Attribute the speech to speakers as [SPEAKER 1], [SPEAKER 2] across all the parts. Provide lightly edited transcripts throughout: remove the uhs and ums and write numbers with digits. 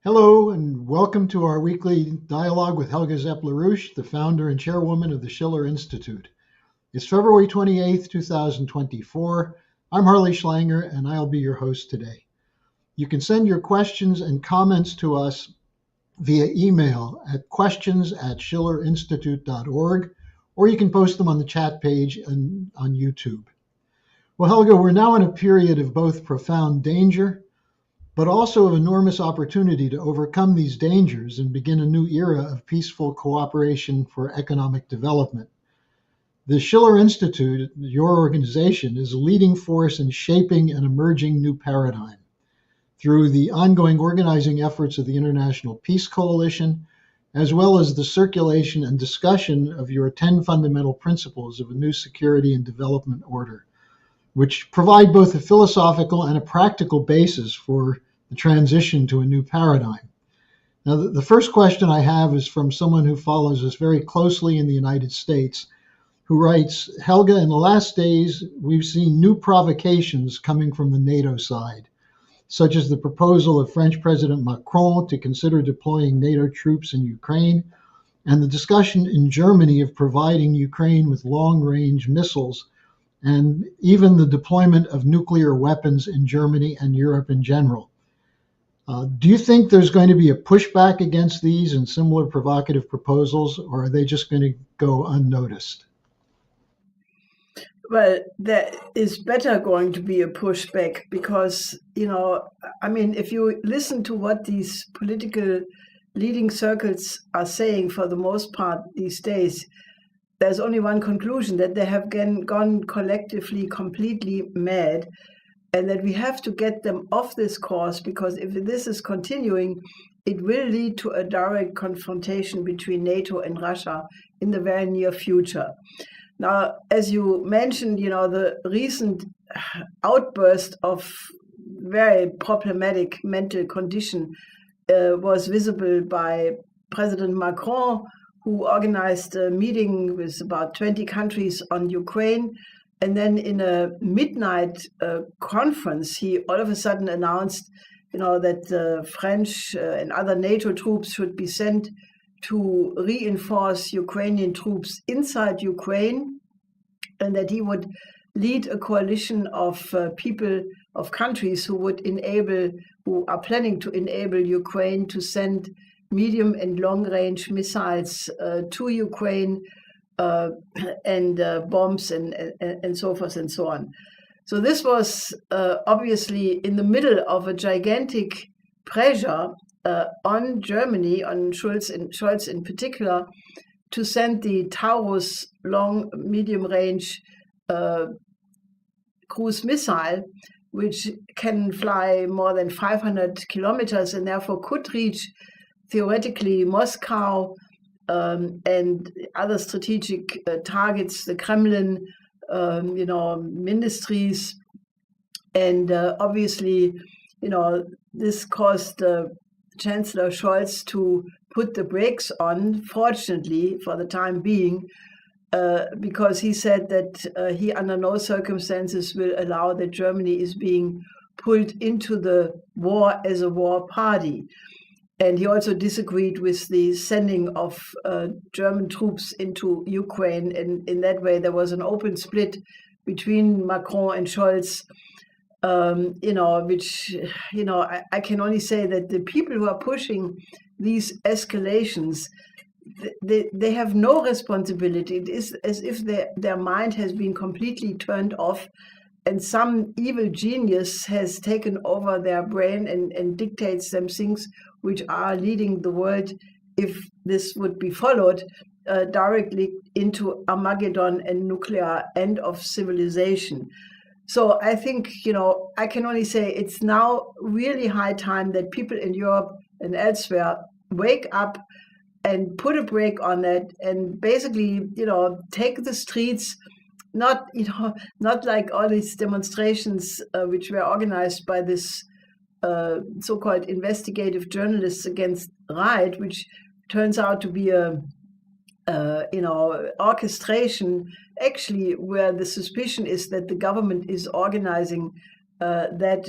[SPEAKER 1] Hello, and welcome to our weekly dialogue with Helga Zepp-LaRouche, the founder and chairwoman of the Schiller Institute. It's February 28th, 2024. I'm Harley Schlanger, and I'll be your host today. You can send your questions and comments to us via email at questions@schillerinstitute.org, or you can post them on the chat page on YouTube. Well, Helga, we're now in a period of both profound danger but also of enormous opportunity to overcome these dangers and begin a new era of peaceful cooperation for economic development. The Schiller Institute, your organization, is a leading force in shaping an emerging new paradigm through the ongoing organizing efforts of the International Peace Coalition, as well as the circulation and discussion of your 10 fundamental principles of a new security and development order, which provide both a philosophical and a practical basis for the transition to a new paradigm. Now, the first question I have is from someone who follows us very closely in the United States, who writes, Helga, in the last days, we've seen new provocations coming from the NATO side, such as the proposal of French President Macron to consider deploying NATO troops in Ukraine, and the discussion in Germany of providing Ukraine with long-range missiles, and even the deployment of nuclear weapons in Germany and Europe in general. Do you think there's going to be a pushback against these and similar provocative proposals, or are they just going to go unnoticed?
[SPEAKER 2] Well, there is better going to be a pushback because, if you listen to what these political leading circles are saying for the most part these days, there's only one conclusion, that they have gone collectively completely mad, and that we have to get them off this course, because if this is continuing, it will lead to a direct confrontation between NATO and Russia in the very near future. Now, as you mentioned, the recent outburst of very problematic mental condition was visible by President Macron, who organized a meeting with about 20 countries on Ukraine. And then in a midnight conference, he all of a sudden announced, that French and other NATO troops should be sent to reinforce Ukrainian troops inside Ukraine, and that he would lead a coalition of countries who are planning to enable Ukraine to send medium and long-range missiles to Ukraine, and bombs and so forth and so on. So this was obviously in the middle of a gigantic pressure on Germany, on Scholz in particular, to send the Taurus medium-range cruise missile, which can fly more than 500 kilometers and therefore could reach theoretically Moscow, and other strategic targets, the Kremlin, ministries. And obviously, this caused Chancellor Scholz to put the brakes on, fortunately, for the time being, because he said that he under no circumstances will allow that Germany is being pulled into the war as a war party. And he also disagreed with the sending of German troops into Ukraine. And in that way, there was an open split between Macron and Scholz, which, I can only say that the people who are pushing these escalations, they have no responsibility. It is as if their mind has been completely turned off, and some evil genius has taken over their brain and dictates them things which are leading the world, if this would be followed, directly into Armageddon and nuclear end of civilization. So I think, I can only say it's now really high time that people in Europe and elsewhere wake up and put a brake on that, and basically, take the streets, not like all these demonstrations which were organized by this so-called investigative journalists against right, which turns out to be a orchestration, actually, where the suspicion is that the government is organizing that,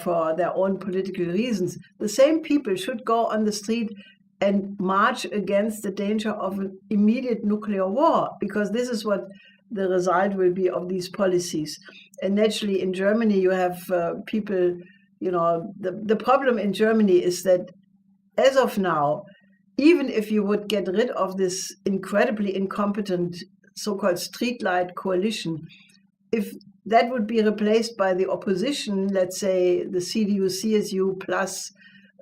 [SPEAKER 2] for their own political reasons. The same people should go on the street and march against the danger of an immediate nuclear war, because this is what the result will be of these policies. And naturally, in Germany, you have people, the problem in Germany is that as of now, even if you would get rid of this incredibly incompetent so-called streetlight coalition, if that would be replaced by the opposition, let's say the CDU, CSU plus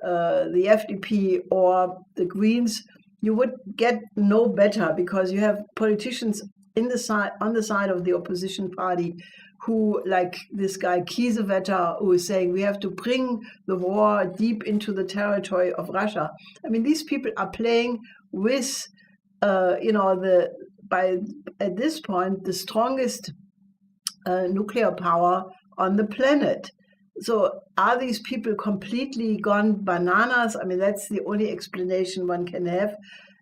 [SPEAKER 2] the FDP or the Greens, you would get no better, because you have politicians on the side of the opposition party who, like this guy Kiesewetter, who is saying we have to bring the war deep into the territory of Russia. I mean, these people are playing with, at this point, the strongest nuclear power on the planet. So are these people completely gone bananas? I mean, that's the only explanation one can have.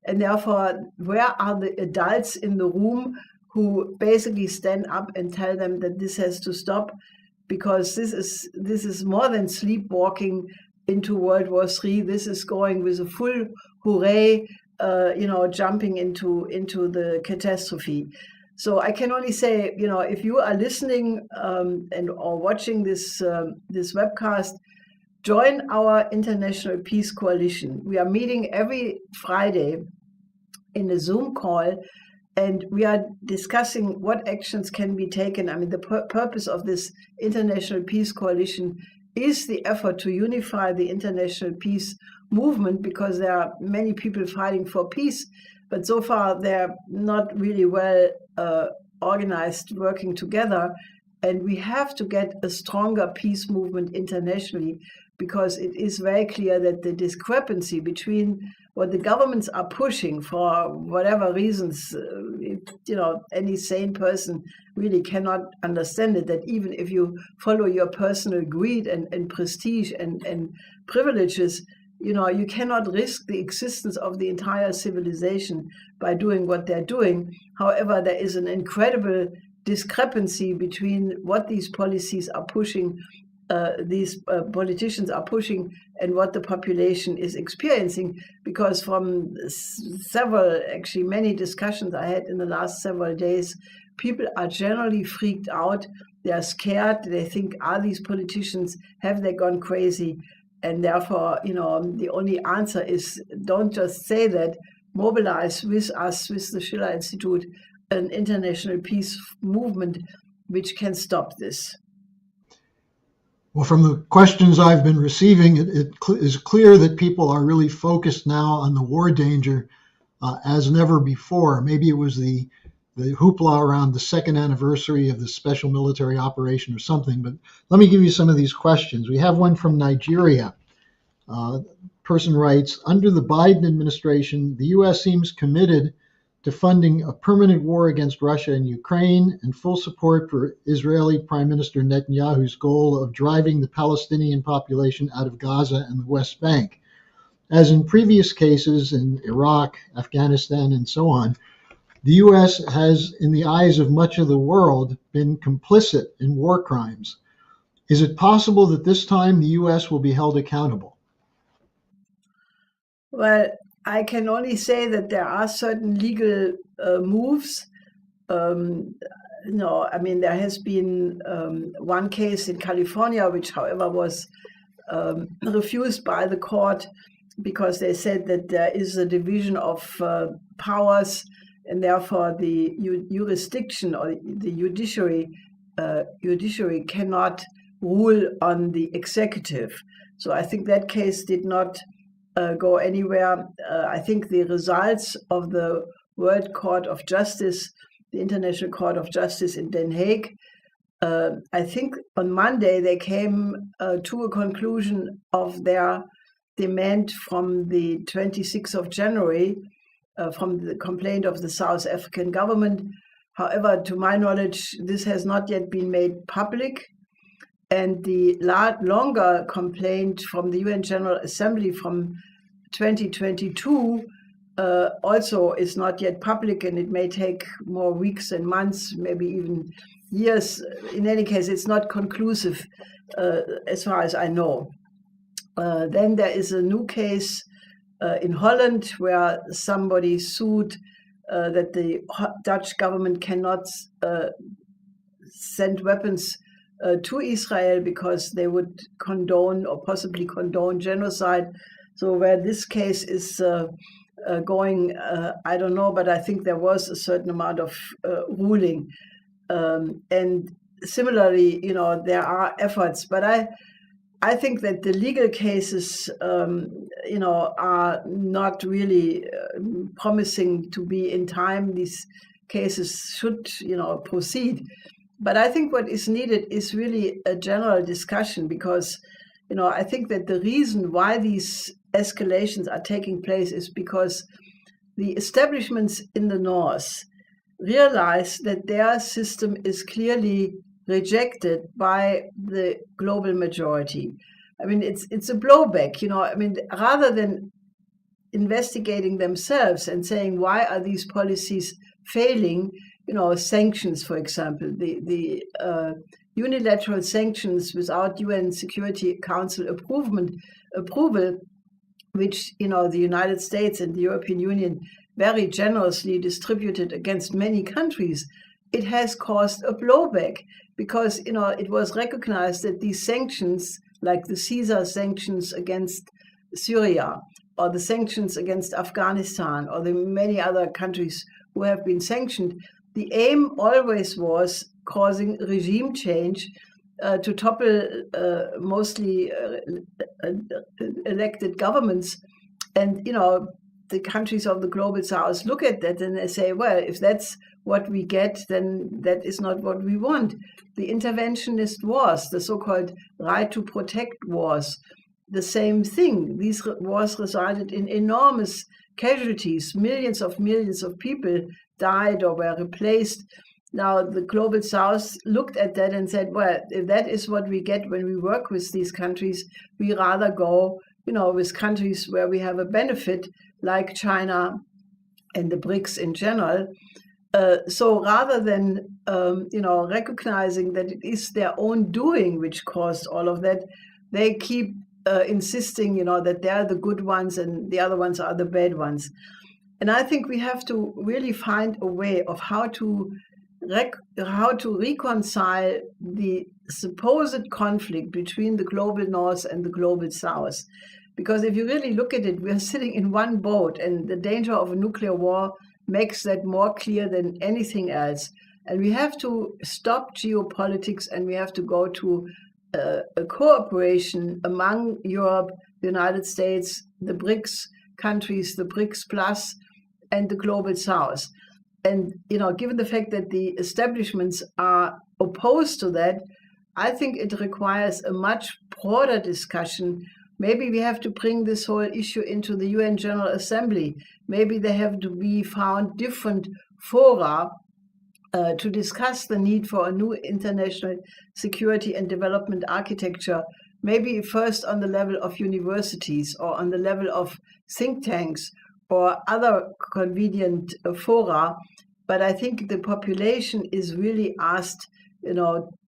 [SPEAKER 2] And therefore, where are the adults in the room who basically stand up and tell them that this has to stop? Because this is more than sleepwalking into World War III. This is going with a full hooray, jumping into the catastrophe. So I can only say, if you are listening or watching this webcast, join our International Peace Coalition. We are meeting every Friday in a Zoom call, and we are discussing what actions can be taken. I mean, the purpose of this International Peace Coalition is the effort to unify the international peace movement, because there are many people fighting for peace, but so far they're not really well organized, working together. And we have to get a stronger peace movement internationally, because it is very clear that the discrepancy between what the governments are pushing for whatever reasons, any sane person really cannot understand it, that even if you follow your personal greed and prestige and privileges, you cannot risk the existence of the entire civilization by doing what they're doing. However, there is an incredible discrepancy between what these policies are pushing, these politicians are pushing, and what the population is experiencing. Because from many discussions I had in the last several days, people are generally freaked out. They are scared. They think, are these politicians, have they gone crazy? And therefore, the only answer is, don't just say that, mobilize with us, with the Schiller Institute, an international peace movement which can stop this.
[SPEAKER 1] Well, from the questions I've been receiving, it is clear that people are really focused now on the war danger as never before. Maybe it was the hoopla around the second anniversary of the special military operation or something, but let me give you some of these questions. We have one from Nigeria. Person writes, under the Biden administration, the U.S. seems committed to funding a permanent war against Russia and Ukraine, and full support for Israeli Prime Minister Netanyahu's goal of driving the Palestinian population out of Gaza and the West Bank. As in previous cases in Iraq, Afghanistan, and so on, the U.S. has, in the eyes of much of the world, been complicit in war crimes. Is it possible that this time the U.S. will be held accountable?
[SPEAKER 2] Well, I can only say that there are certain legal moves. There has been one case in California, which, however, was refused by the court, because they said that there is a division of powers, and therefore the jurisdiction or the judiciary cannot rule on the executive. So I think that case did not go anywhere. I think the results of the World Court of Justice, the International Court of Justice in Den Haag, I think on Monday they came to a conclusion of their demand from the 26th of January, from the complaint of the South African government. However, to my knowledge, this has not yet been made public. And the longer complaint from the UN General Assembly from 2022 also is not yet public, and it may take more weeks and months, maybe even years. In any case, it's not conclusive. as far as I know. Then there is a new case in Holland where somebody sued that the Dutch government cannot send weapons to Israel because they would condone or possibly condone genocide. So where this case is going, I don't know, but I think there was a certain amount of ruling. And similarly, there are efforts, but I think that the legal cases, are not really promising to be in time. These cases should, proceed. But I think what is needed is really a general discussion because, I think that the reason why these escalations are taking place is because the establishments in the north realize that their system is clearly rejected by the global majority. I mean, it's a blowback, rather than investigating themselves and saying, why are these policies failing? Sanctions, for example, the unilateral sanctions without UN Security Council approval, which, the United States and the European Union very generously distributed against many countries, it has caused a blowback because, it was recognized that these sanctions, like the Caesar sanctions against Syria or the sanctions against Afghanistan or the many other countries who have been sanctioned, the aim always was causing regime change to topple mostly elected governments. And, the countries of the global south look at that and they say, well, if that's what we get, then that is not what we want. The interventionist wars, the so-called right to protect wars, the same thing. These wars resulted in enormous casualties. Millions of people died or were replaced. Now, the global south looked at that and said, well, if that is what we get when we work with these countries, we rather go, with countries where we have a benefit, like China and the BRICS in general. So rather than, recognizing that it is their own doing which caused all of that, they keep insisting, that they're the good ones and the other ones are the bad ones. And I think we have to really find a way of how to reconcile the supposed conflict between the global north and the global south. Because if you really look at it, we're sitting in one boat, and the danger of a nuclear war makes that more clear than anything else. And we have to stop geopolitics, and we have to go to a cooperation among Europe, the United States, the BRICS countries, the BRICS Plus, and the global south. And, given the fact that the establishments are opposed to that, I think it requires a much broader discussion. Maybe we have to bring this whole issue into the UN General Assembly. Maybe there have to be found different fora to discuss the need for a new international security and development architecture, maybe first on the level of universities or on the level of think tanks or other convenient fora. But I think the population is really asked,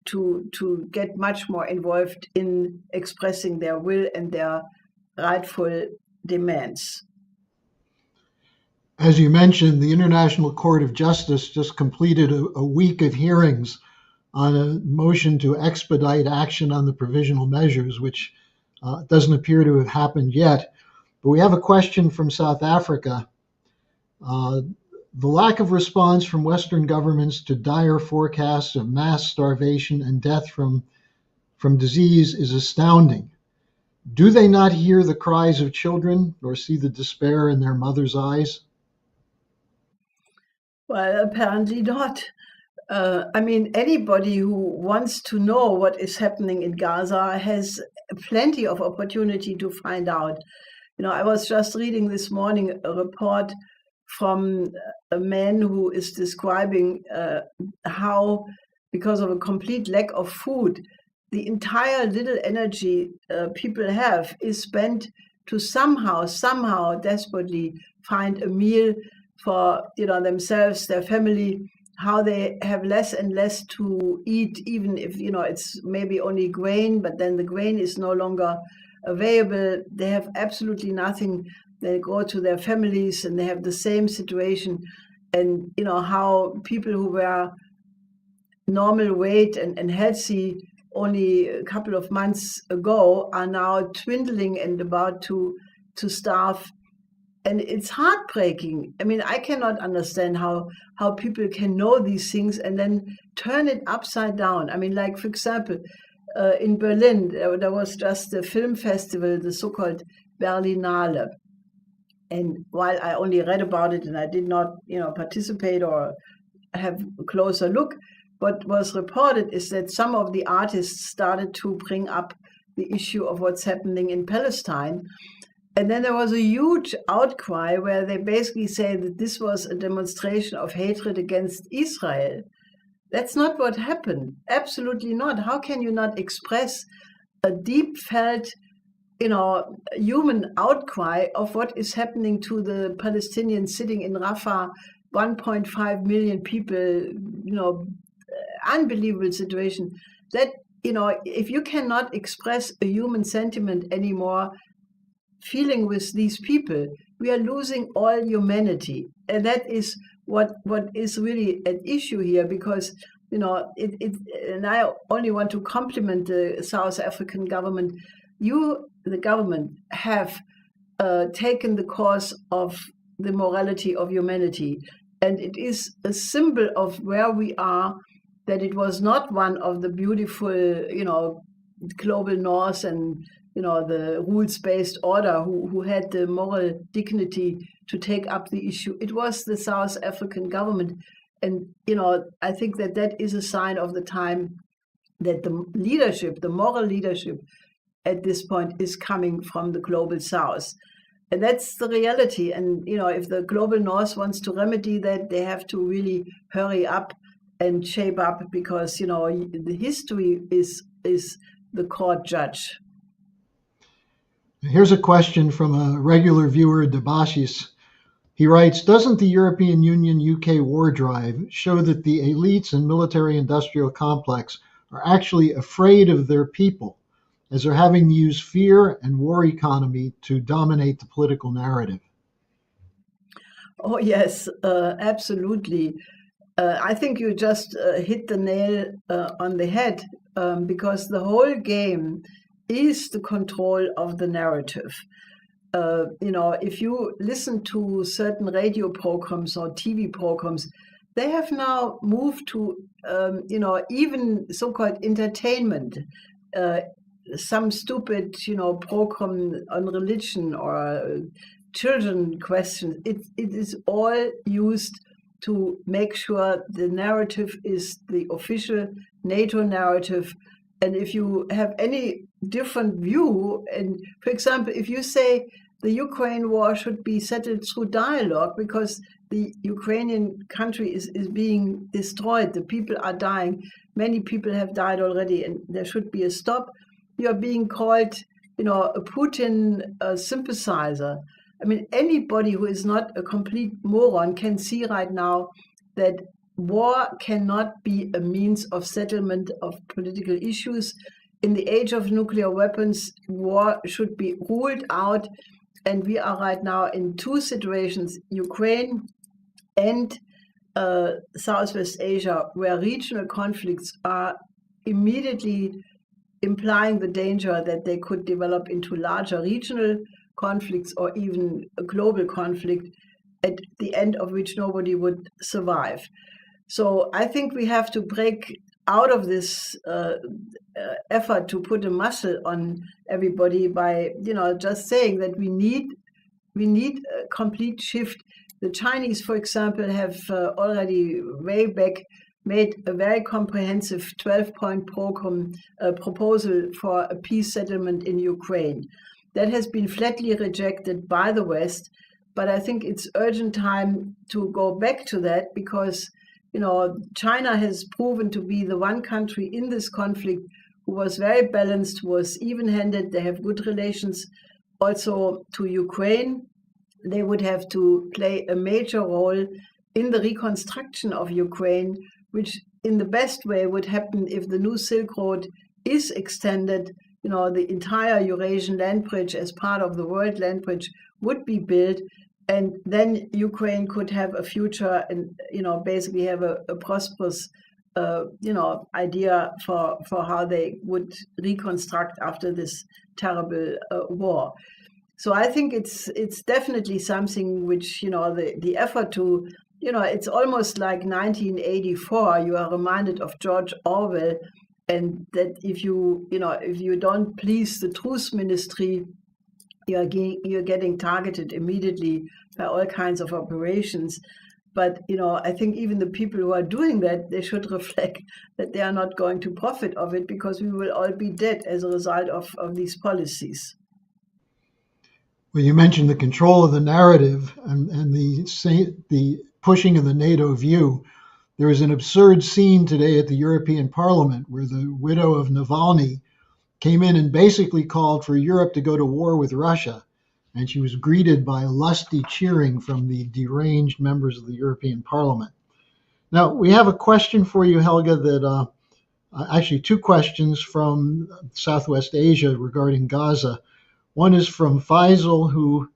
[SPEAKER 2] to get much more involved in expressing their will and their rightful demands.
[SPEAKER 1] As you mentioned, the International Court of Justice just completed a week of hearings on a motion to expedite action on the provisional measures, which doesn't appear to have happened yet. But we have a question from South Africa. The lack of response from Western governments to dire forecasts of mass starvation and death from disease is astounding. Do they not hear the cries of children or see the despair in their mothers' eyes?
[SPEAKER 2] Well, apparently not. Anybody who wants to know what is happening in Gaza has plenty of opportunity to find out. I was just reading this morning a report from a man who is describing how, because of a complete lack of food, the entire little energy people have is spent to somehow desperately find a meal for themselves, their family, how they have less and less to eat, even if, it's maybe only grain, but then the grain is no longer available. They have absolutely nothing. They go to their families and they have the same situation. And, how people who were normal weight and healthy only a couple of months ago are now dwindling and about to starve. And it's heartbreaking. I mean, I cannot understand how people can know these things and then turn it upside down. I mean, like, for example, in Berlin, there was just a film festival, the so-called Berlinale. And while I only read about it and I did not, participate or have a closer look, what was reported is that some of the artists started to bring up the issue of what's happening in Palestine. And then there was a huge outcry where they basically say that this was a demonstration of hatred against Israel. That's not what happened. Absolutely not. How can you not express a deep felt, human outcry of what is happening to the Palestinians sitting in Rafah, 1.5 million people, unbelievable situation. That, if you cannot express a human sentiment anymore, feeling with these people, we are losing all humanity. And that is what is really an issue here, because, and I only want to compliment the South African government. The government, have taken the course of the morality of humanity. And it is a symbol of where we are, that it was not one of the beautiful, global north and, the rules-based order who had the moral dignity to take up the issue. It was the South African government. And, I think that is a sign of the time, that the leadership, the moral leadership at this point, is coming from the global South. And that's the reality. And, if the global North wants to remedy that, they have to really hurry up and shape up, because, the history is the court judge.
[SPEAKER 1] Here's a question from a regular viewer, Debashis. He writes, doesn't the European Union-UK war drive show that the elites and military-industrial complex are actually afraid of their people, as they're having to use fear and war economy to dominate the political narrative?
[SPEAKER 2] Oh, yes, absolutely. I think you just hit the nail on the head, because the whole game is the control of the narrative. If you listen to certain radio programs or TV programs, they have now moved to, even so-called entertainment. Some stupid, program on religion or children questions. It is all used to make sure the narrative is the official NATO narrative. And if you have any different view, and for example, if you say the Ukraine war should be settled through dialogue because the Ukrainian country is being destroyed, the people are dying, many people have died already, and there should be a stop, you are being called, a Putin sympathizer. I mean, anybody who is not a complete moron can see right now that war cannot be a means of settlement of political issues. In the age of nuclear weapons, war should be ruled out. And we are right now in two situations, Ukraine and Southwest Asia, where regional conflicts are immediately implying the danger that they could develop into larger regional conflicts or even a global conflict, at the end of which nobody would survive. So I think we have to break out of this effort to put a muscle on everybody by, just saying that we need a complete shift. The Chinese, for example, have already way back made a very comprehensive 12-point proposal for a peace settlement in Ukraine. That has been flatly rejected by the West, but I think it's urgent time to go back to that, because China has proven to be the one country in this conflict who was very balanced, who was even-handed. They have good relations also to Ukraine. They would have to play a major role in the reconstruction of Ukraine, which in the best way would happen if the new Silk Road is extended. The entire Eurasian land bridge as part of the world land bridge would be built, and then Ukraine could have a future and, basically have a prosperous, idea for how they would reconstruct after this terrible war. So I think it's definitely something which, the effort to, it's almost like 1984. You are reminded of George Orwell, and that if you don't please the truth ministry, you're getting targeted immediately by all kinds of operations. But, I think even the people who are doing that, they should reflect that they are not going to profit of it, because we will all be dead as a result of these policies.
[SPEAKER 1] Well, you mentioned the control of the narrative and the pushing of the NATO view. There was an absurd scene today at the European Parliament where the widow of Navalny came in and basically called for Europe to go to war with Russia. And she was greeted by lusty cheering from the deranged members of the European Parliament. Now, we have a question for you, Helga, that actually two questions from Southwest Asia regarding Gaza. One is from Faisal, who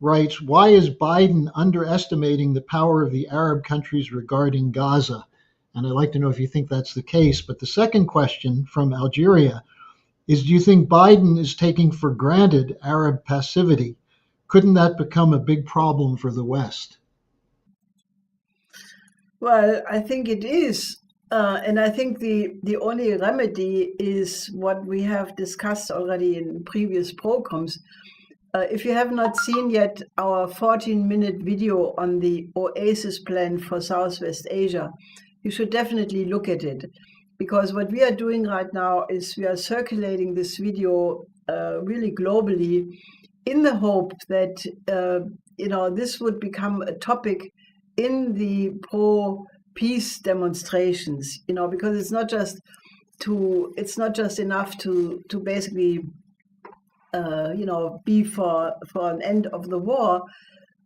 [SPEAKER 1] writes, why is Biden underestimating the power of the Arab countries regarding Gaza? And I'd like to know if you think that's the case. But the second question from Algeria is, do you think Biden is taking for granted Arab passivity? Couldn't that become a big problem for the West?
[SPEAKER 2] Well, I think it is. And I think the only remedy is what we have discussed already in previous programs. If you have not seen yet our 14-minute video on the Oasis plan for Southwest Asia, you should definitely look at it. Because what we are doing right now is we are circulating this video really globally, in the hope that this would become a topic in the pro-peace demonstrations. Because it's not just enough to basically be for an end of the war,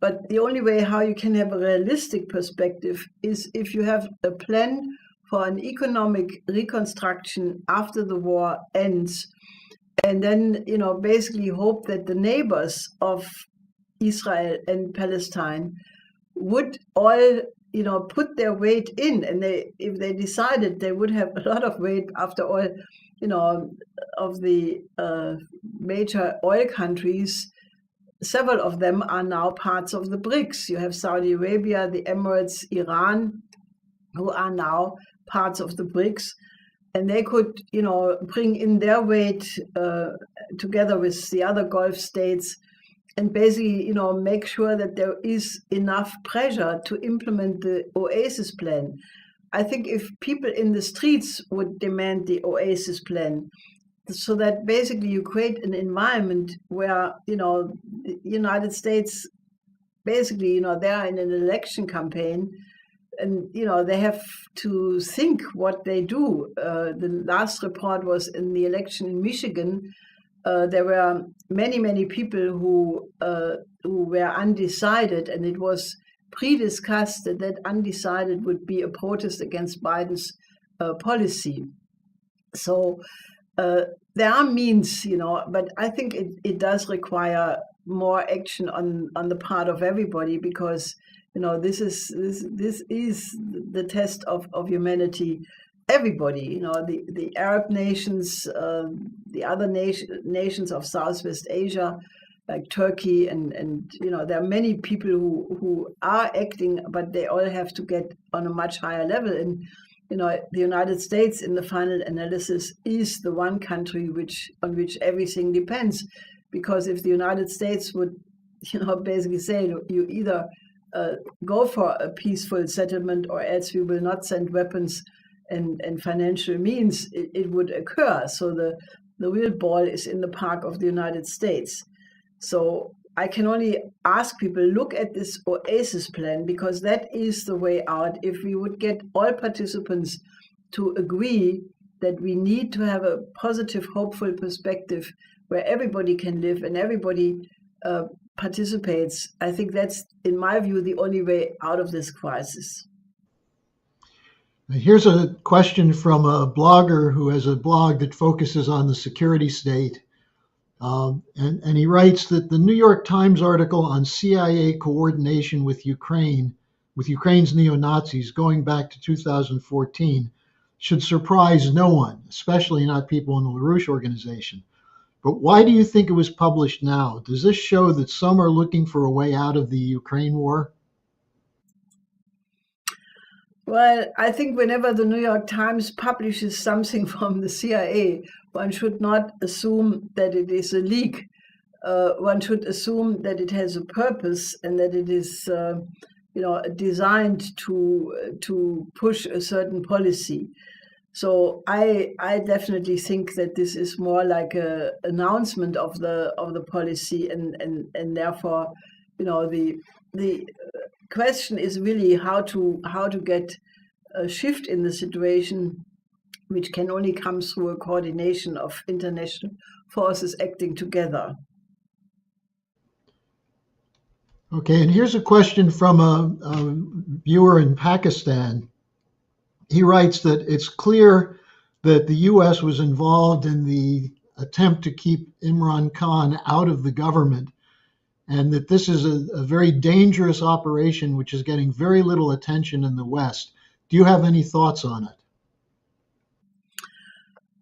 [SPEAKER 2] but the only way how you can have a realistic perspective is if you have a plan for an economic reconstruction after the war ends. And then, basically hope that the neighbors of Israel and Palestine would all, put their weight in. And if they decided, they would have a lot of weight after all, of the major oil countries. Several of them are now parts of the BRICS. You have Saudi Arabia, the Emirates, Iran, who are now parts of the BRICS. And they could, bring in their weight together with the other Gulf states, and basically, make sure that there is enough pressure to implement the Oasis plan. I think if people in the streets would demand the Oasis plan, so that basically you create an environment where, the United States, basically, they're in an election campaign, and they have to think what they do. The last report was in the election in Michigan. There were many people who were undecided, and it was pre-discussed that undecided would be a protest against Biden's policy. So there are means, but I think it does require more action on the part of everybody, because this is the test of humanity. Everybody, the Arab nations, the other nations of Southwest Asia, like Turkey, and there are many people who are acting, but they all have to get on a much higher level. And the United States, in the final analysis, is the one country on which everything depends. Because if the United States would, basically say, you either go for a peaceful settlement, or else we will not send weapons and financial means, it would occur. So the real ball is in the park of the United States. So I can only ask people, look at this Oasis plan, because that is the way out. If we would get all participants to agree that we need to have a positive, hopeful perspective where everybody can live and everybody participates. I think that's, in my view, the only way out of this crisis.
[SPEAKER 1] Here's a question from a blogger who has a blog that focuses on the security state. And he writes that the New York Times article on CIA coordination with Ukraine's neo-Nazis going back to 2014, should surprise no one, especially not people in the LaRouche organization. But why do you think it was published now? Does this show that some are looking for a way out of the Ukraine war?
[SPEAKER 2] Well, I think whenever the New York Times publishes something from the CIA, one should not assume that it is a leak. One should assume that it has a purpose and that it is, designed to push a certain policy. So I definitely think that this is more like an announcement of the policy, and therefore, the question is really how to get a shift in the situation, which can only come through a coordination of international forces acting together.
[SPEAKER 1] Okay, and here's a question from a viewer in Pakistan. He writes that it's clear that the U.S. was involved in the attempt to keep Imran Khan out of the government, and that this is a very dangerous operation which is getting very little attention in the West. Do you have any thoughts on it?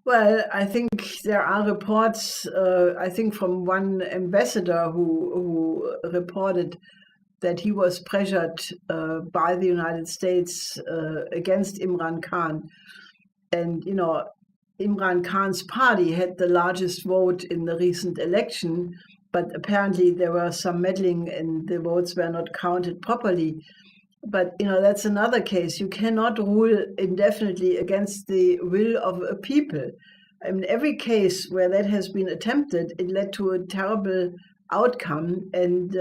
[SPEAKER 2] Well, I think there are reports, I think from one ambassador who reported that he was pressured by the United States against Imran Khan. And, Imran Khan's party had the largest vote in the recent election, but apparently there were some meddling and the votes were not counted properly. But, that's another case. You cannot rule indefinitely against the will of a people. I mean, every case where that has been attempted, it led to a terrible outcome. And,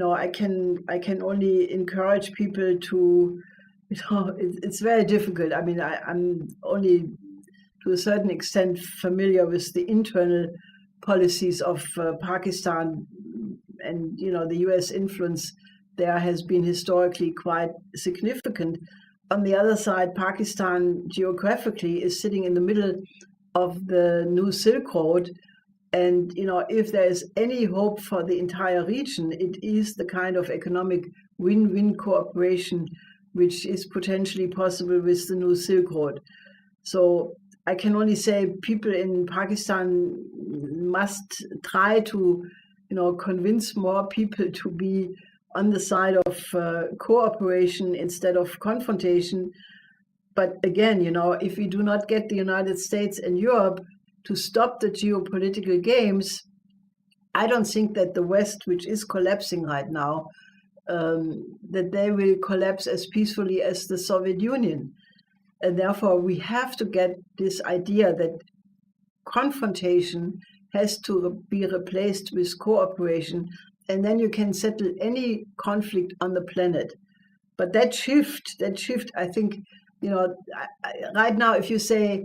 [SPEAKER 2] I can only encourage people to, it's very difficult. I mean, I'm only to a certain extent familiar with the internal policies of Pakistan, and, the US influence there has been historically quite significant. On the other side, Pakistan geographically is sitting in the middle of the new Silk Road. And, if there is any hope for the entire region, it is the kind of economic win-win cooperation which is potentially possible with the new Silk Road. So I can only say people in Pakistan must try to, convince more people to be on the side of cooperation instead of confrontation. But again, if we do not get the United States and Europe to stop the geopolitical games, I don't think that the West, which is collapsing right now, that they will collapse as peacefully as the Soviet Union. And therefore, we have to get this idea that confrontation has to be replaced with cooperation, and then you can settle any conflict on the planet. But that shift, I think, right now, if you say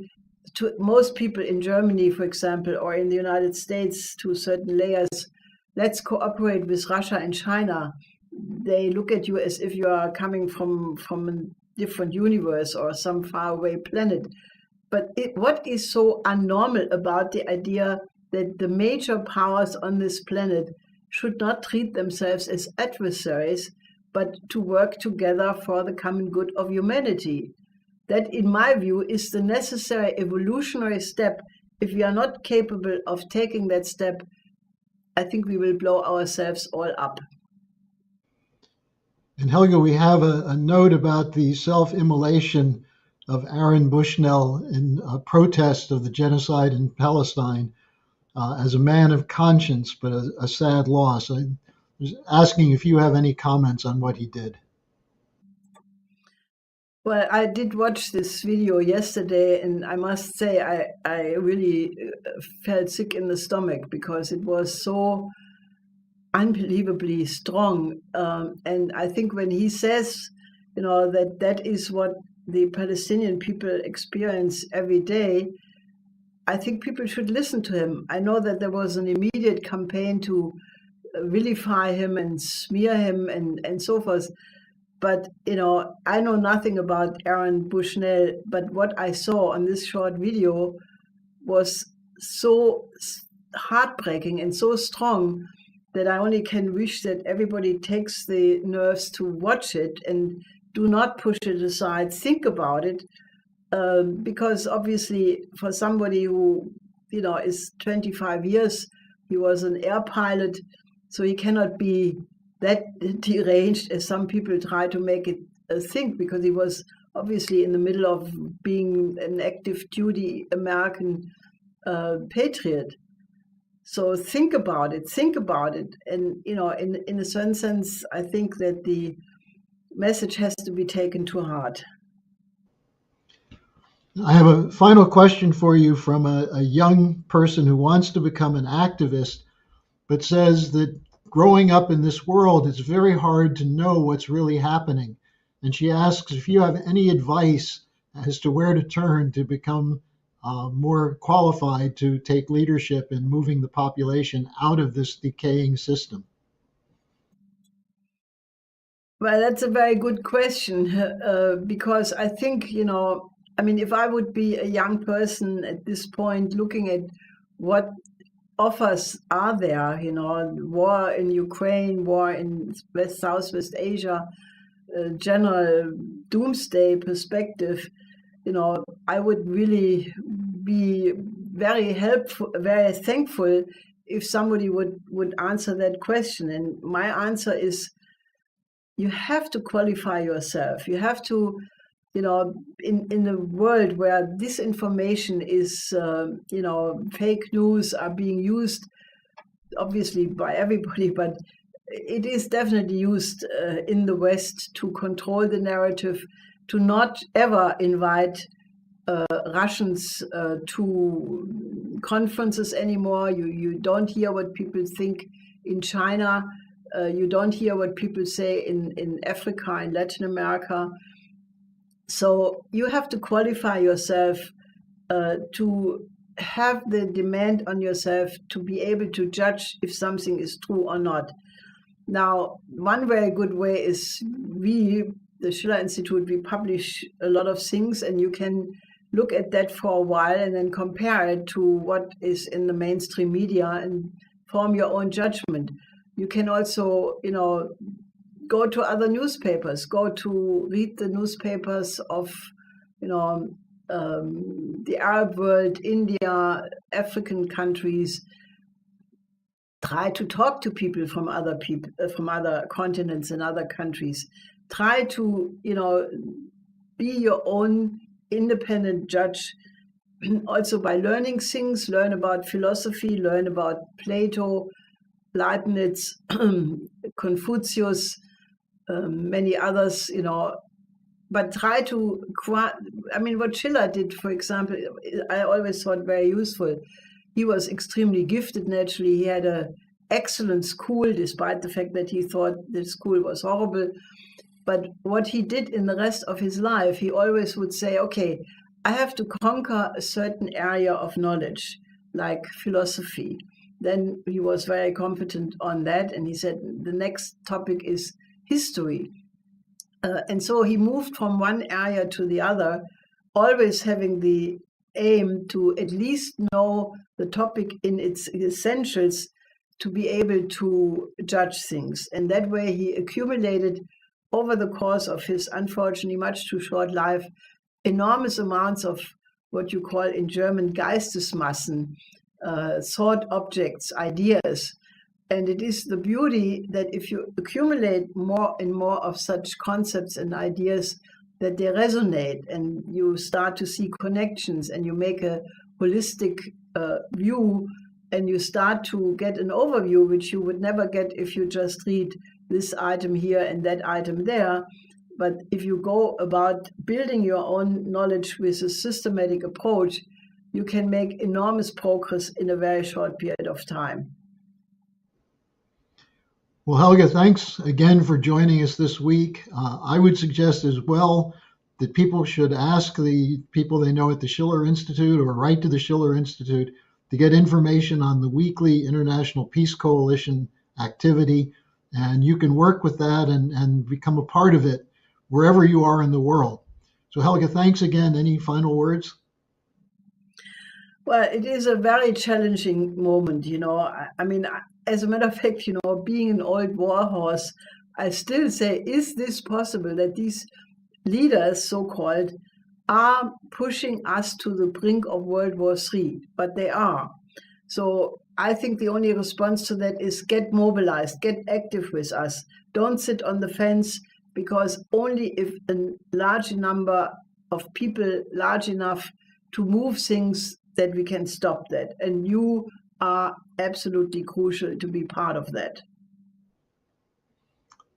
[SPEAKER 2] to most people in Germany, for example, or in the United States to certain layers, let's cooperate with Russia and China, they look at you as if you are coming from a different universe or some faraway planet. But what is so unnormal about the idea that the major powers on this planet should not treat themselves as adversaries, but to work together for the common good of humanity? That, in my view, is the necessary evolutionary step. If we are not capable of taking that step, I think we will blow ourselves all up.
[SPEAKER 1] And Helga, we have a note about the self-immolation of Aaron Bushnell in protest of the genocide in Palestine as a man of conscience, but a sad loss. I was asking if you have any comments on what he did.
[SPEAKER 2] Well, I did watch this video yesterday, and I must say I really felt sick in the stomach because it was so unbelievably strong. And I think when he says, that is what the Palestinian people experience every day, I think people should listen to him. I know that there was an immediate campaign to vilify him and smear him and so forth. But, I know nothing about Aaron Bushnell, but what I saw on this short video was so heartbreaking and so strong that I only can wish that everybody takes the nerves to watch it and do not push it aside, think about it, because obviously for somebody who, is 25 years, he was an air pilot, so he cannot be that deranged as some people try to make it think, because he was obviously in the middle of being an active duty American patriot. So think about it. And, in a certain sense, I think that the message has to be taken to heart.
[SPEAKER 1] I have a final question for you from a young person who wants to become an activist, but says that growing up in this world, it's very hard to know what's really happening. And she asks if you have any advice as to where to turn to become more qualified to take leadership in moving the population out of this decaying system.
[SPEAKER 2] Well, that's a very good question, because I think, if I would be a young person at this point looking at what offers are there, war in Ukraine, war in Southwest Asia, general doomsday perspective, I would really be very thankful if somebody would answer that question. And my answer is, you have to qualify yourself. You have to, in the world where disinformation is, fake news are being used, obviously by everybody, but it is definitely used in the West to control the narrative, to not ever invite Russians to conferences anymore. You don't hear what people think in China. You don't hear what people say in Africa and Latin America. So you have to qualify yourself to have the demand on yourself to be able to judge if something is true or not. Now, one very good way is the Schiller Institute, we publish a lot of things, and you can look at that for a while and then compare it to what is in the mainstream media and form your own judgment. You can also, go to other newspapers, go to read the newspapers of, the Arab world, India, African countries. Try to talk to people from other continents and other countries. Try to, be your own independent judge, also by learning things, learn about philosophy, learn about Plato, Leibniz, Confucius, many others, but try to, what Schiller did, for example, I always thought very useful. He was extremely gifted naturally. He had an excellent school, despite the fact that he thought the school was horrible. But what he did in the rest of his life, he always would say, okay, I have to conquer a certain area of knowledge, like philosophy. Then he was very competent on that. And he said, the next topic is history. And so he moved from one area to the other, always having the aim to at least know the topic in its essentials to be able to judge things. And that way he accumulated over the course of his unfortunately much too short life enormous amounts of what you call in German Geistesmassen, thought objects, ideas. And it is the beauty that if you accumulate more and more of such concepts and ideas, that they resonate and you start to see connections and you make a holistic view and you start to get an overview, which you would never get if you just read this item here and that item there. But if you go about building your own knowledge with a systematic approach, you can make enormous progress in a very short period of time.
[SPEAKER 1] Well, Helga, thanks again for joining us this week. I would suggest as well that people should ask the people they know at the Schiller Institute or write to the Schiller Institute to get information on the weekly International Peace Coalition activity. And you can work with that and become a part of it wherever you are in the world. So Helga, thanks again. Any final words?
[SPEAKER 2] Well, it is a very challenging moment, I mean, as a matter of fact, being an old warhorse, I still say, is this possible that these leaders, so-called, are pushing us to the brink of World War III? But they are. So I think the only response to that is get mobilized, get active with us. Don't sit on the fence, because only if a large number of people, large enough to move things, that we can stop that. And you are absolutely crucial to be part of that.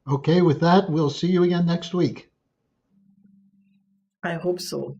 [SPEAKER 1] Okay, with that, we'll see you again next week.
[SPEAKER 2] I hope so.